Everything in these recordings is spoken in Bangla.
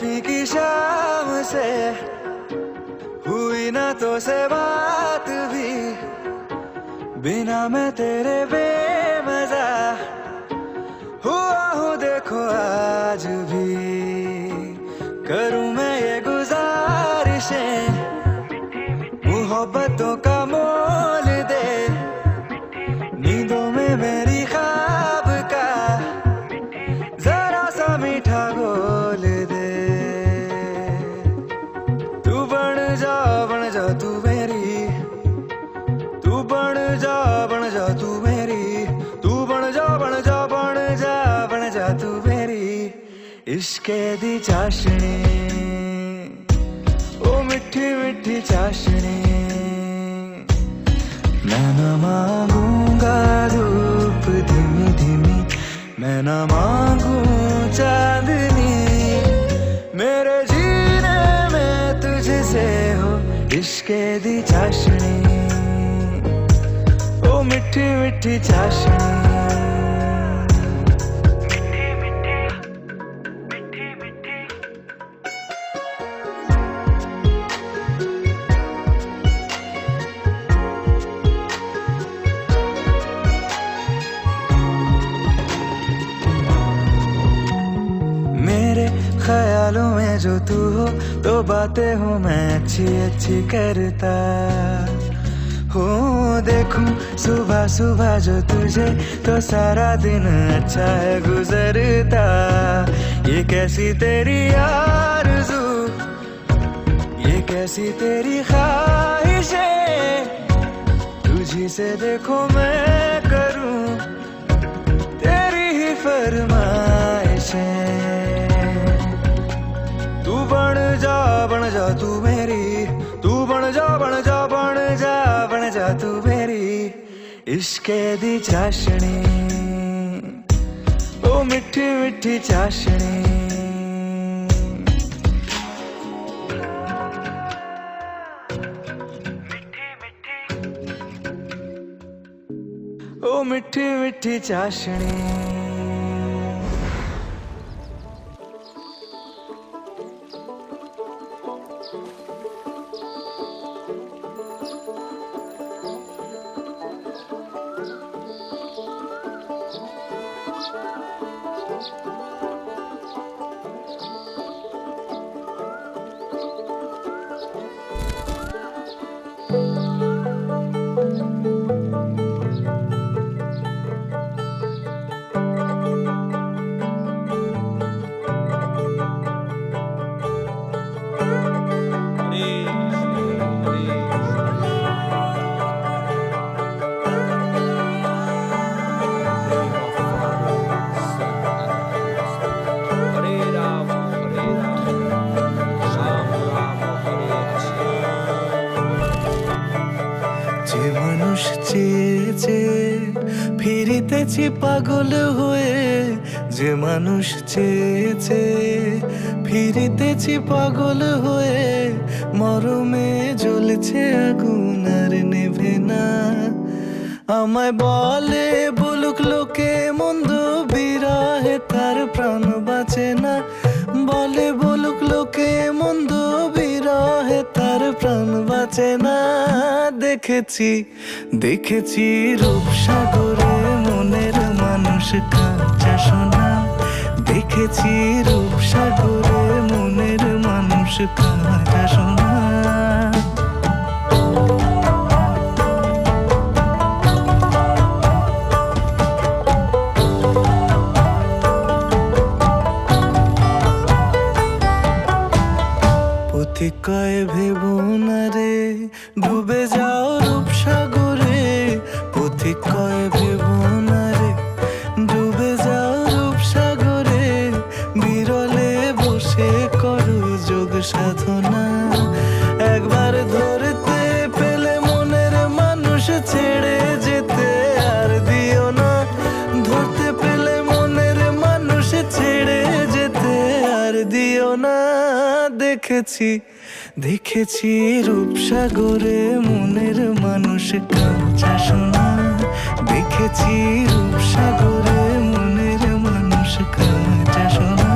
फीकी शाम से हुई ना तो से बात भी, बिना मैं तेरे बेमजा हुआ हूँ देखो आज भी। करूँ मैं ये गुजारिशें, मोहब्बतों का मोल दे, नींदों में मेरी ख्वाब का जरा सा मीठा घोल दे। तू बन जा तू मेरी, तू बन जा तू मेरी, तू बन जा तू मेरी इश्के दी चाशनी, ओ मिठी मिठी चाशनी। मैं न मांगूंगा धूप धीमी धीमी, मैं न मांगू चांदनी, मेरे जीने में तुझसे हो इश्के दी चाशनी, ओ मिठी मिठी चाशनी। मेरे ख्यालों में जो तू हो तो बातें हूँ मैं अच्छी अच्छी करता हूँ। देखूं सुबह सुबह जो तुझे तो सारा दिन अच्छा है गुजरता। ये कैसी तेरी आरज़ू, ये कैसी तेरी ख्वाहिशें, तुझी से देखो मैं करूँ तेरी ही फरमाइशें। तू बन जा तू मेरी, तू बन जा तू मेरी इश्के दी चाशनी, ओ मिठी मिठी चाशनी। ओ मिठी मिठी चाशनी। যে মানুষ চেয়ে চেয়ে ফিরিতেছি পাগল হয়ে, যে মানুষ চেয়ে চেয়ে ফিরিতেছি পাগল হয়ে, মরমে জ্বলছে আগুন আর নেভে না। আমায় বলে বলুক লোকে মন্দ, বিরহে তার প্রাণ বাঁচে না। বলে বলুক লোকে মন্দ, বিরহে তার প্রাণ বাঁচে না। দেখেছি দেখেছি রূপসাগরে মনের মানুষ কাঁচা সোনা, দেখেছি রূপসাগরে মনের মানুষ কাঁচা সোনা। পথিক কয় ভেবো না রে ডুবে যাও রূপসাগরে, পথিক কয় ভেবো না রে ডুবে যাও রূপসাগরে, বিরলে বসে করো যোগ সাধনা। একবার ধরতে পেলে মনের মানুষ ছেড়ে যেতে আর দিও না, ধরতে পেলে মনের মানুষ ছেড়ে যেতে আর দিও না। দেখেছি দেখেছি রূপসাগরে মনের মানুষ কাঁচা সোনা, দেখেছি রূপসাগরে মনের মানুষ কাঁচা সোনা।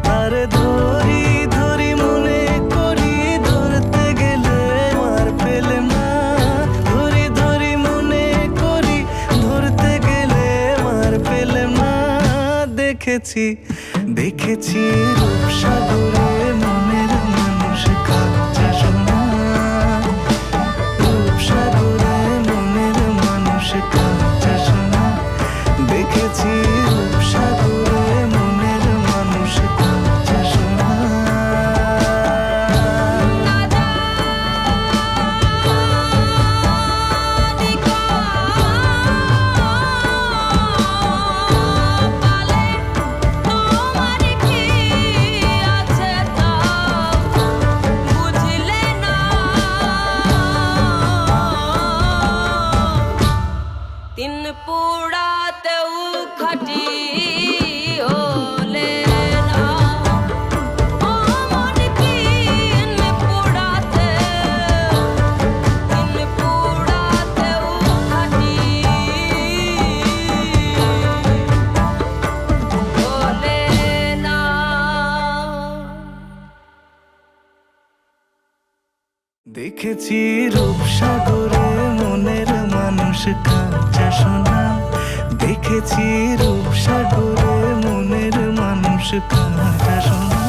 তারে ধরে দেখেছি দেখেছি রূপসাগরে মনের মানুষ কাঁচা সোনা রূপসাগরে মনের মানুষ কাঁচা সোনা দেখেছি রূপসাগরে মনের মানুষ কাঁচা সোনা তিন পুড়াতেও খাটি হলে না মন তিন পুড়াতেও খাটি হলে না। দেখেছি রূপসাগরে মনের মানুষ কাঁচা সোনা দেখেছি রূপসাগরে মনের মানুষ কাঁচা সোনা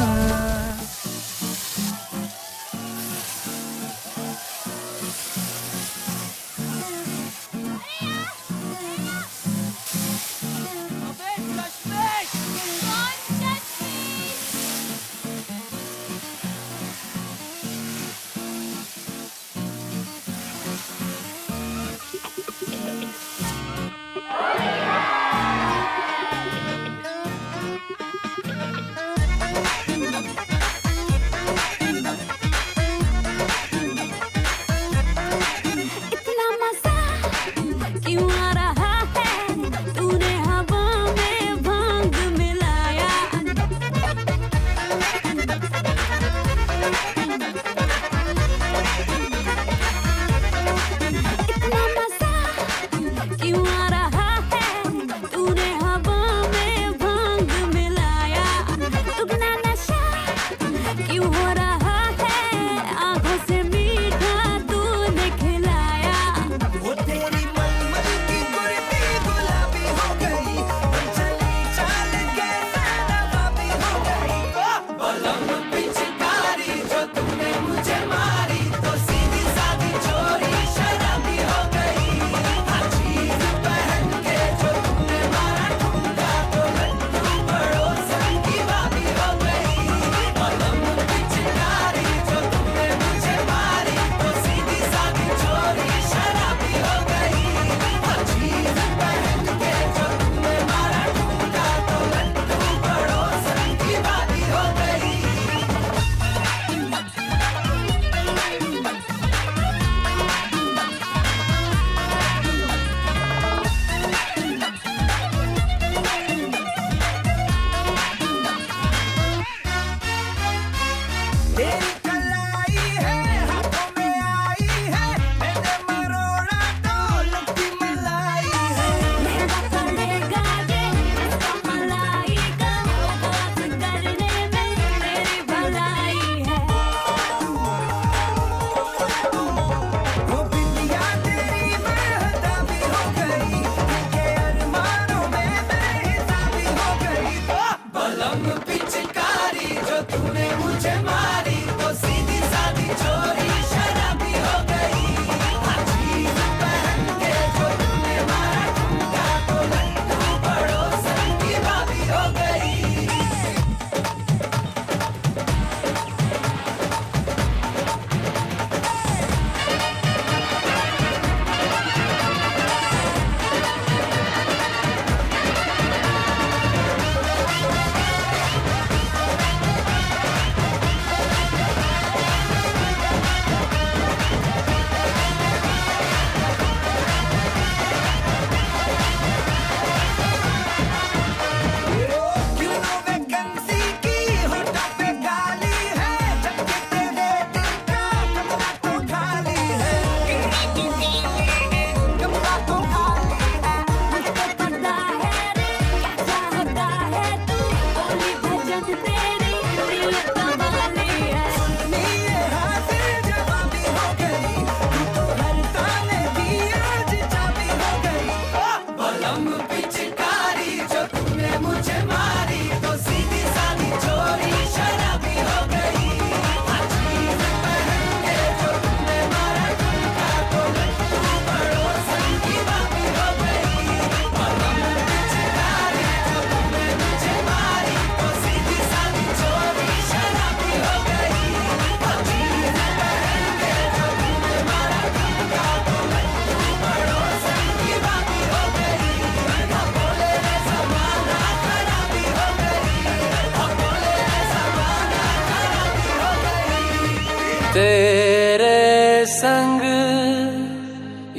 संग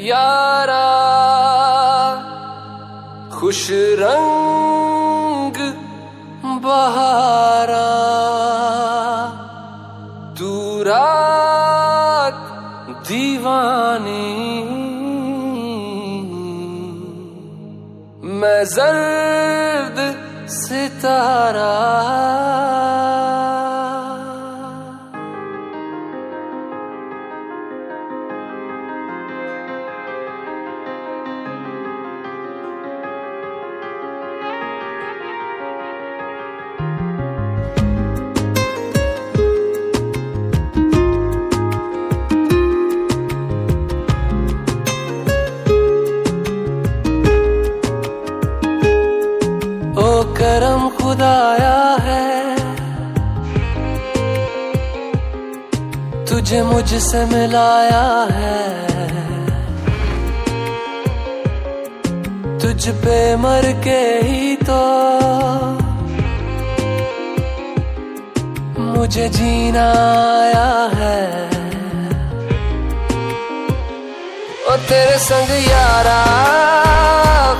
यारा खुश रंग बहारा तू रात दीवानी मैं जर्द सितारा ओ करम खुदाया है तुझे मुझसे मिलाया है तुझ पे मर के ही तो मुझे जीना आया है ओ तेरे संग यारा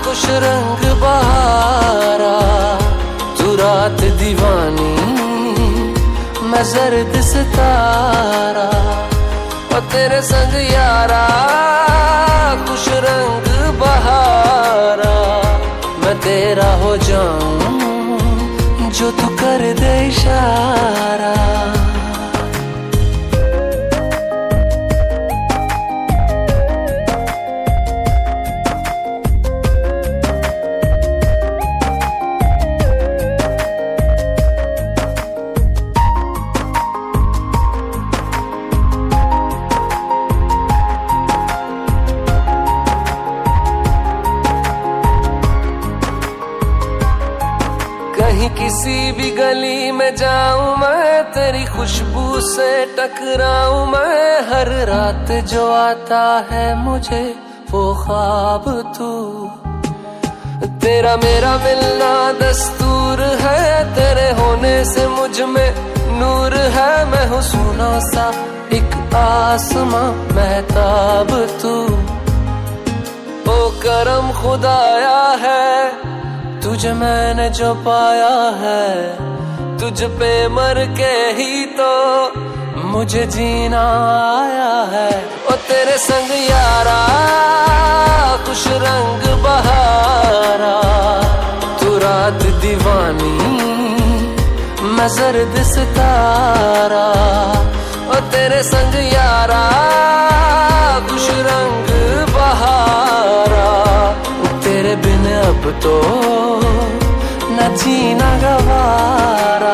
खुश रंग बहारा तू रात दीवानी मैं जर्द सितारा ओ तेरे संग यारा खुश रंग बहारा मैं तेरा हो जाऊं जो तू कर दे इशारा कहीं किसी भी गली में जाऊं मैं तेरी खुशबू से टकराऊं मैं हर रात जो आता है मुझे वो ख्वाब तू तेरा मेरा मिलना दस्तूर है तेरे होने से मुझ में नूर है मैं हूँ सुना सा एक आसमां महताब तू ओ करम खुदाया है तुझे मैंने जो पाया है तुझ पे मर के ही तो मुझे जीना आया है ओ तेरे संग यारा खुश रंग बहारा तू रात दीवानी मैं जर्द सितारा ओ तेरे संग यारा खुश रंग बहारा तेरे बिन अब तो न जीना गवारा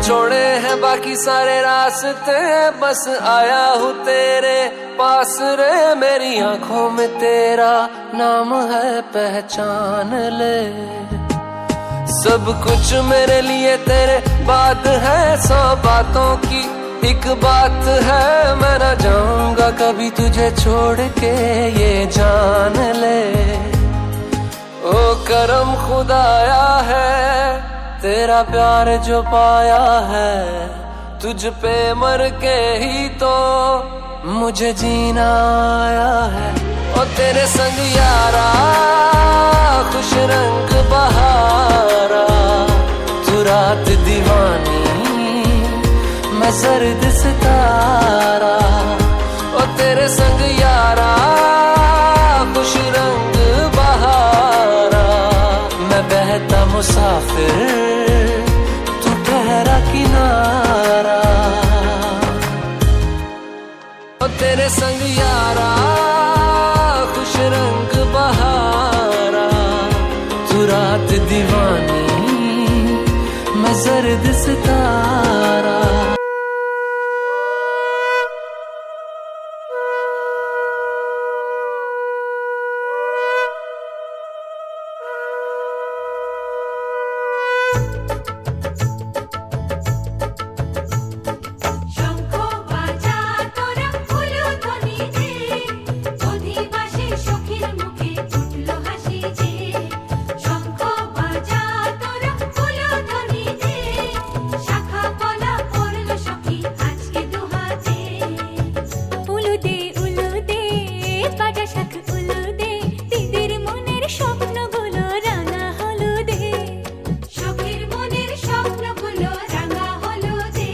छोड़े हैं बाकी सारे रास्ते बस आया हूँ तेरे पास रे मेरी आंखों में तेरा नाम है पहचान ले सब कुछ मेरे लिए तेरे बात है 100 बातों की एक बात है मैं न जाऊंगा कभी तुझे छोड़ के ये जान ले ओ करम खुदाया है तेरा प्यार जो पाया है तुझ पे मर के ही तो मुझे जीना आया है ओ तेरे संग यारा खुश रंग बहारा तू रात दीवानी मैं जर्द सितारा ओ तेरे संग यारा खुश रंग बहारा मैं बहता मुसाफिर तू ठहरा किनारा ओ तेरे संग यारा खुश रंग बहारा तू रात दीवानी मैं जर्द सितारा শঙ্খ বাজা তোরা উলুধ্বনি দে, অধিবাসী সখীর মুখে ফুটলো হাসি যে। শঙ্খ বাজা তোরা উলুধ্বনি দে, শাখা পলা পড়লো সখী আজকে দুহাতে। উলুদে উলুদে বাজা শাখ উলুদে, দিদির মনের স্বপ্নগুলো রাঙা হলুদে। সখীর মনের স্বপ্নগুলো রাঙা হলুদে।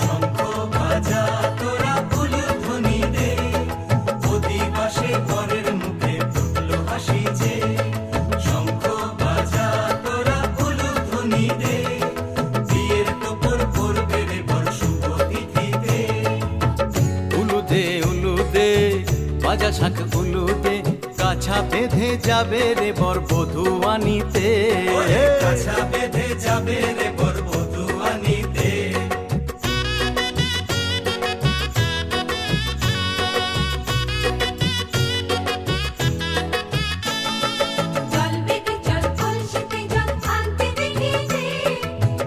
শঙ্খ বাজা তোরা উলুধ্বনি দে, অধিবাসে বরের মুখে ফুটলো হাসি যে। শঙ্খ বাজা তোরা উলুধ্বনি দে, বিয়ের টোপর পড়বে রে বর শুভ তিথিতে। উলুদে উলুদে বাজা শাখ উলুদে, কাছা বেঁধে যাবে রে বর বধূ আনিতে। ওরে কাছা বেঁধে যাবে রে বর বধূ আনিতে। জল বেগে জল কলসিতে জল আনতে দেখি যে,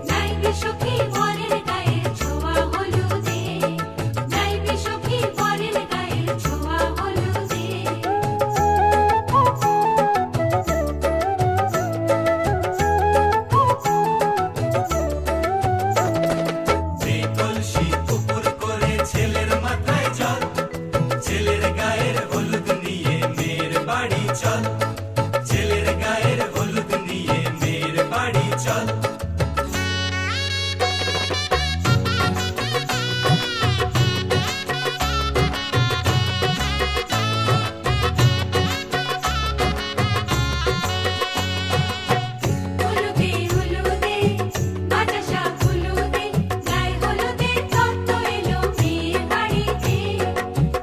নাইবে সখী বরের গায়ের ছোঁয়া হলুদে। নাইবে সখী বরের গায়ের ছোঁয়া হলুদে। যে কলসি উপর করে ছেলের মাথায় জল, ছেলের গায়ের হলুদ নিয়ে মেয়ের বাড়ি চল। ছেলের গায়ের হলুদ নিয়ে মেয়ের বাড়ি চল। উলুদে উলুদে বাজা শাখ উলুদে, গায়ে হলুদে তত্ত্ব এলো মেয়ের বাড়িতে।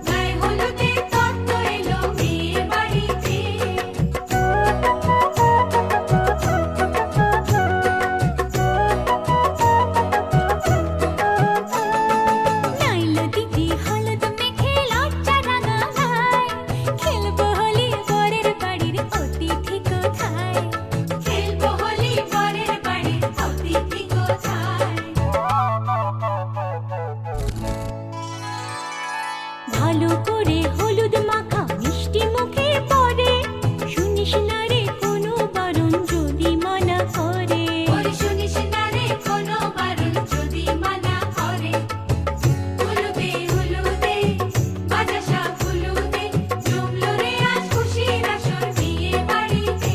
গায়ে হলুদে তত্ত্ব এলো মেয়ের বাড়িতে। নাইলো দিদি হলুদ মেখে লজ্জা রাঙা গায়, খেলবো হোলি বরের বাড়ির অতিথি কোথায়। খেলবো হোলি বরের বাড়ির অতিথি কোথায়। ভালো করে হলুদ মাখা মিষ্টি মুখে পড়ে, শুনিস না রে কোনো বারণ যদি মানা করে। শুনিস না রে কোনো বারণ যদি মানা করে। উলুদে উলুদে বাজা শাখ উলুদে, জমলো রে আজ খুশির আসর বিয়ে বাড়িতে।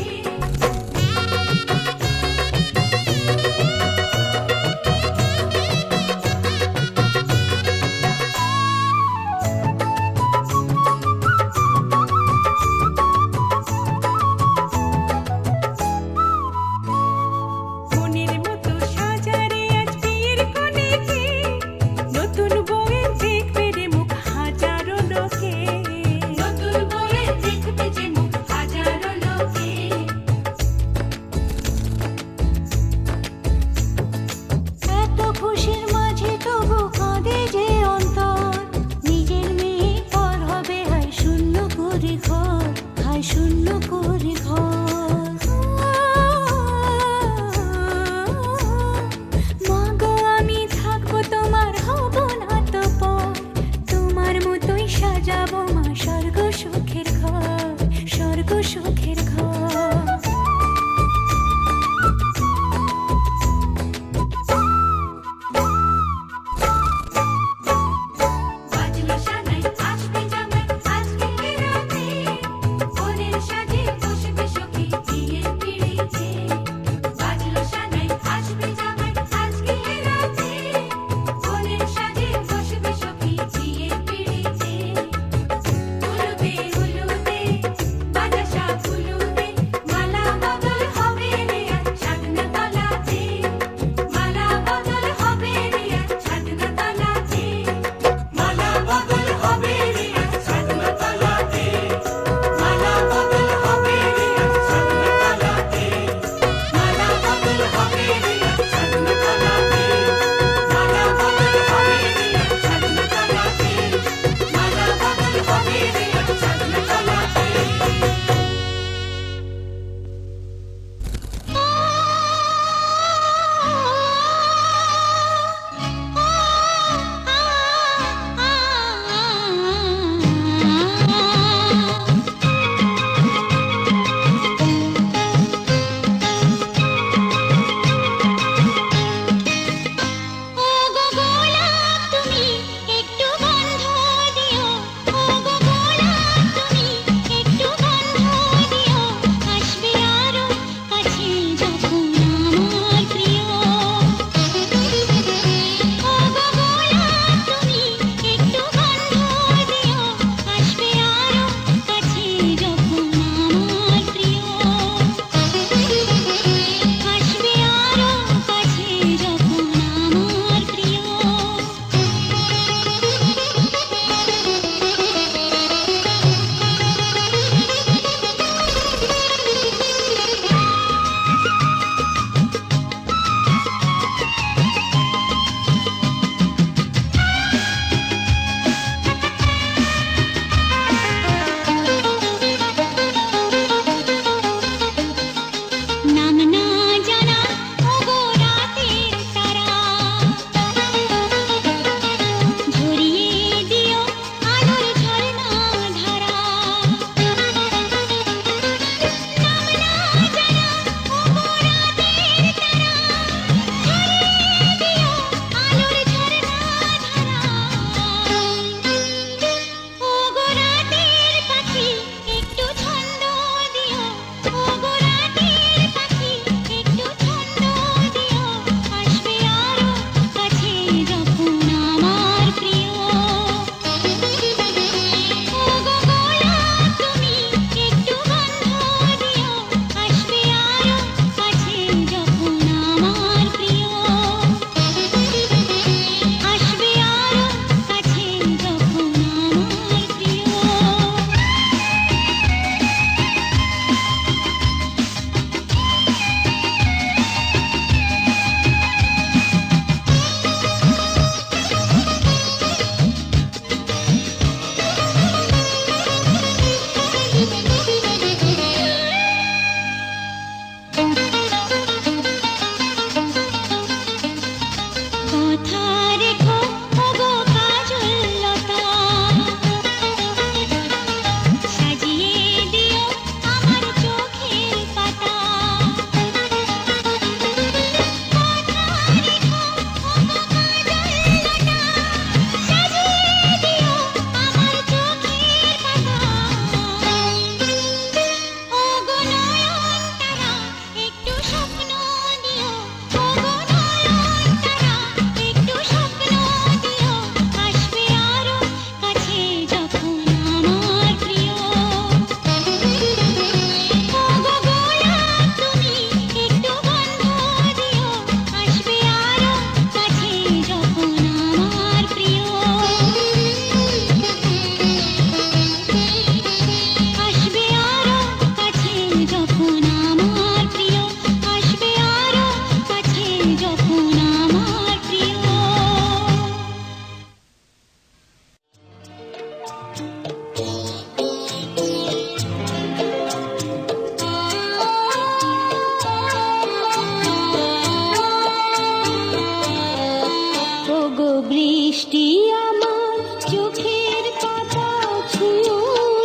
আমার চোখের পাতা ছুঁয়ো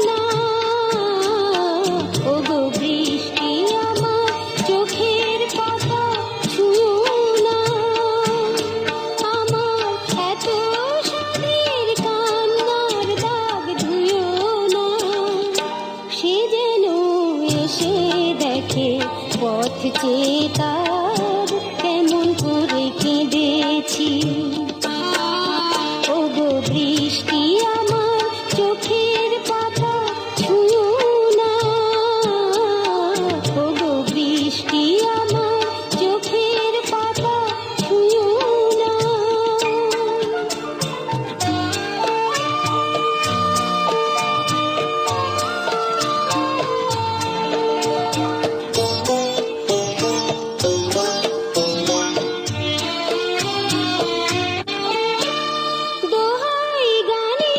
না, ওগো বৃষ্টি আমার চোখের পাতা ছুঁয়ো না, আমার এত স্বাদের কান্নার দাগ ধুয়ো না, সে যেন এসে দেখে পথ চেয়ে তার কেমন করে কেঁদেছি। ওগো বৃষ্টি আমার চোখের পাতা ছুঁয়ো না, ওগো বৃষ্টি আমার চোখের পাতা ছুঁয়ো না। দোহাই গানে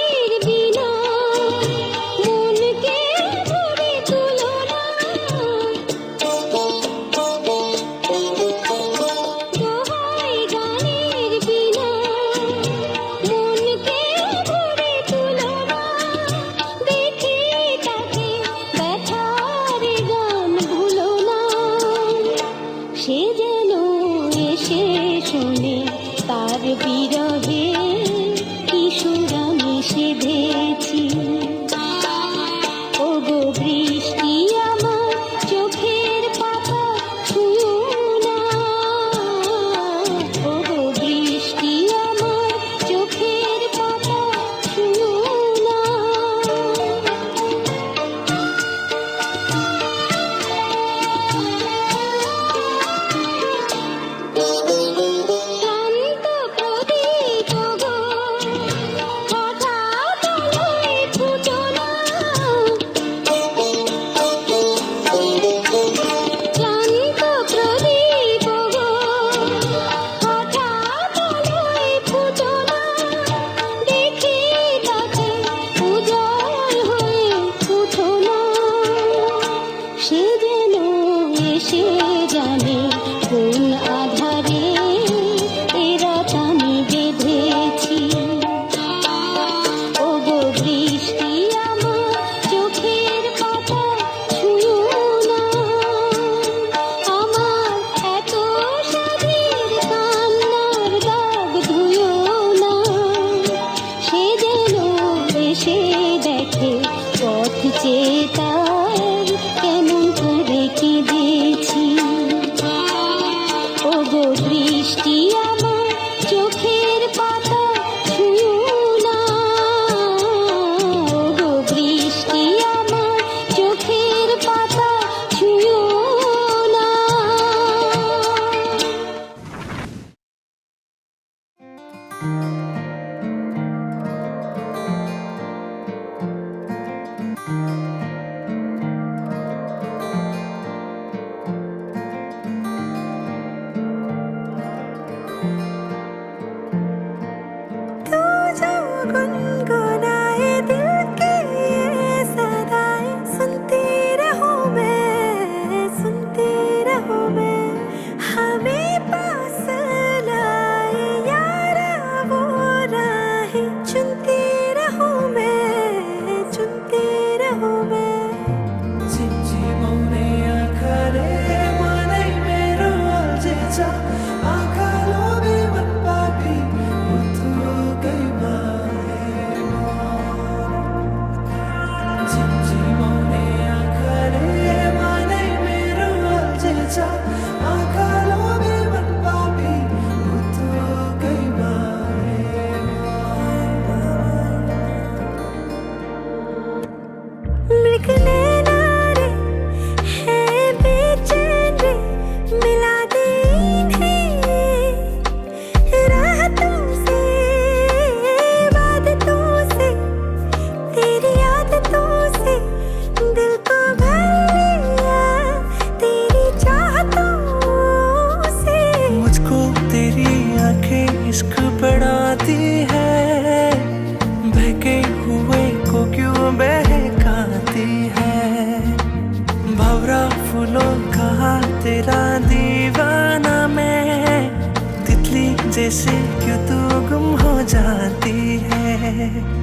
जैसे क्यों तू गुम हो जाती है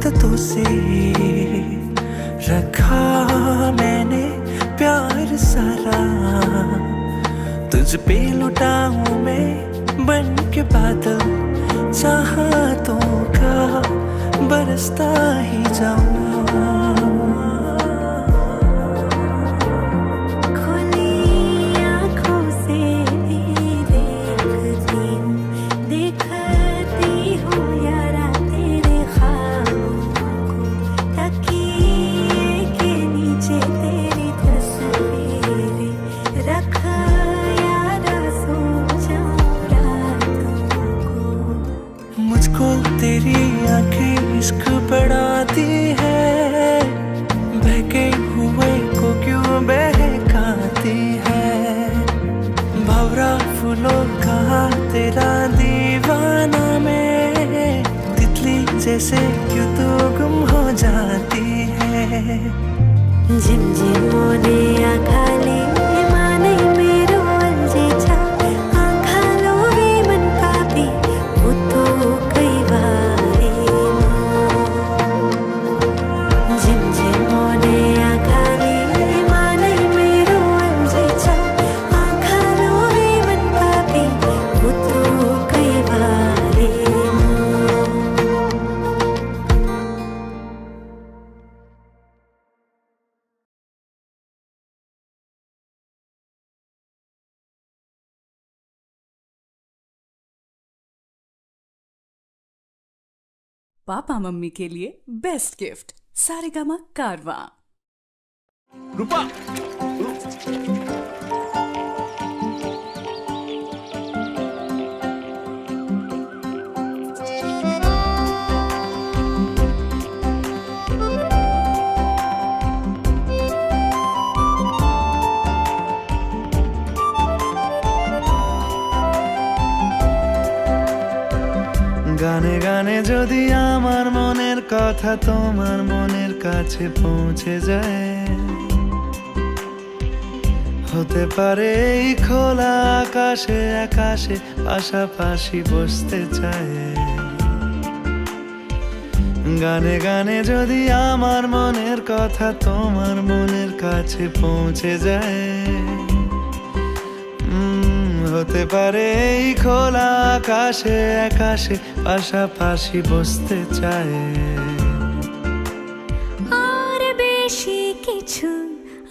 मुद्दतों से रखा मैंने प्यार सारा तुझ पे लुटाऊं मैं बन के बादल चाहतों का बरसता ही जाऊं तेरी आंखें इश्क बढ़ाती है बहके हुए को क्यों बहकाती है भंवरा फूलों का तेरा दीवाना में तितली जैसे क्यों तू गुम हो जाती है झिम झिम मोने आखाले माने मेरो अंजेछा आखालो वे मन पापी वो तो कई बारे झिम झिम मोने आखाले माने मेरो अंजेछा आखालो वे मन पापी वो तो कई बारे पापा मम्मी के लिए बेस्ट गिफ्ट सारेगामा कारवां। रूपा গানে গানে যদি আমার মনের কথা তোমার মনের কাছে পৌঁছে যায় হতে পারে এই খোলা আকাশে আকাশে পাশাপাশি বসতে চায় গানে গানে যদি আমার মনের কথা তোমার মনের কাছে পৌঁছে যায় হতে পারে এই খোলা আকাশে আকাশে পাশাপাশি বসতে চায় আর বেশি কিছু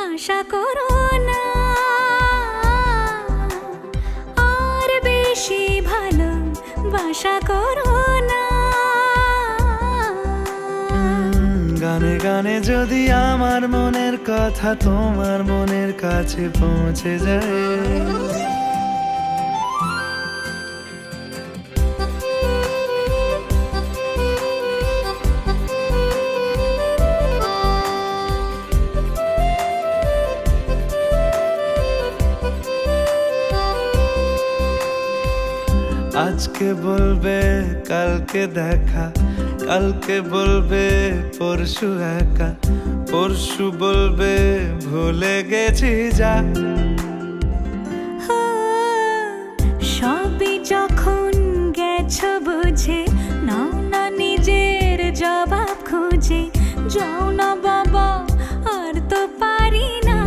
আশা করো না আর বেশি ভালোবাসা করো না গানে গানে যদি আমার মনের কথা তোমার মনের কাছে পৌঁছে যায় আজকে বলবে কালকে দেখা কালকে বলবে পরশু একা পরশু বলবে ভুলে গেছি যা সবই যখন গেছো বুঝে নাও না নিজের জবাব খুঁজে যাও না বাবা আর তো পারি না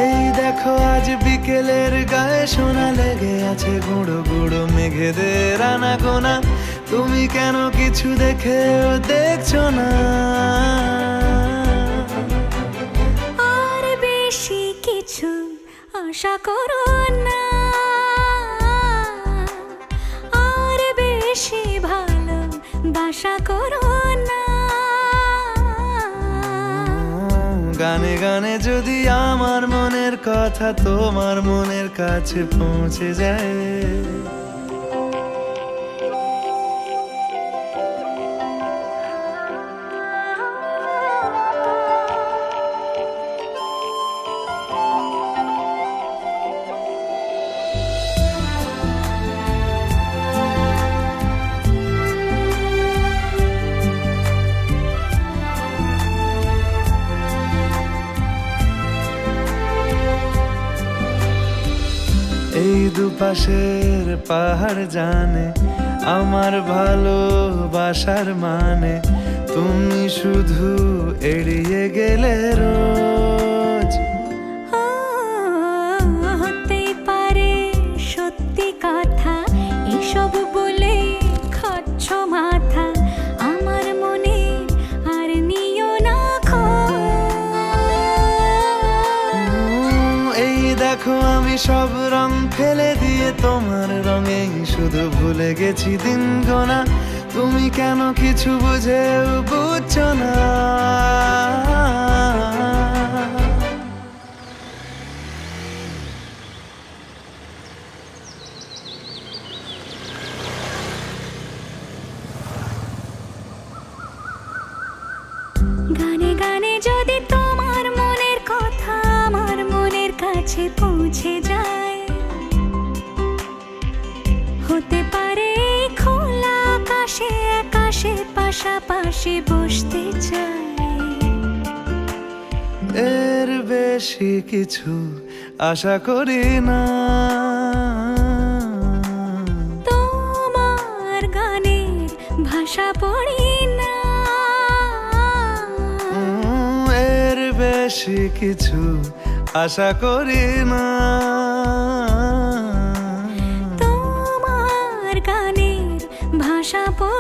এই দেখো আজ বিকেলের গায়ে সোনা লেগে আছে গুঁড়ো গুঁড়ো মেঘেদের আনাগোনা তুমি কেন কিছু দেখেও দেখছো না আর বেশি কিছু আশা করো না আর বেশি ভালোবাসা করো না গানে গানে যদি আমার মনের কথা তোমার মনের কাছে পৌঁছে যায়। এই দুপাশের পাহাড় জানে আমার ভালোবাসার মানে, তুমি শুধু এড়িয়ে গেলে রোজ। হতেই পারে সত্যি কথা, এসব বলে খাচ্ছ মাথা আমার মনে, আর নিও না এই দেখো আমি সব রং ফেলে দিয়ে তোমার রঙেই শুধু ভুলে গেছি দিন গোনা, তুমি কেন কিছু বুঝেও বুঝছো না। গানে গানে যদি তোমার মনের কথা আমার মনের কাছে পৌঁছে যায়, হতে পারে এই খোলা আকাশে আকাশে পাশাপাশি বসতে চাই। এর বেশি কিছু আশা করি না, তোমার গানের ভাষা পড়ি না, এর বেশি কিছু আশা করি না। তোমার গানের ভাষা পড়ি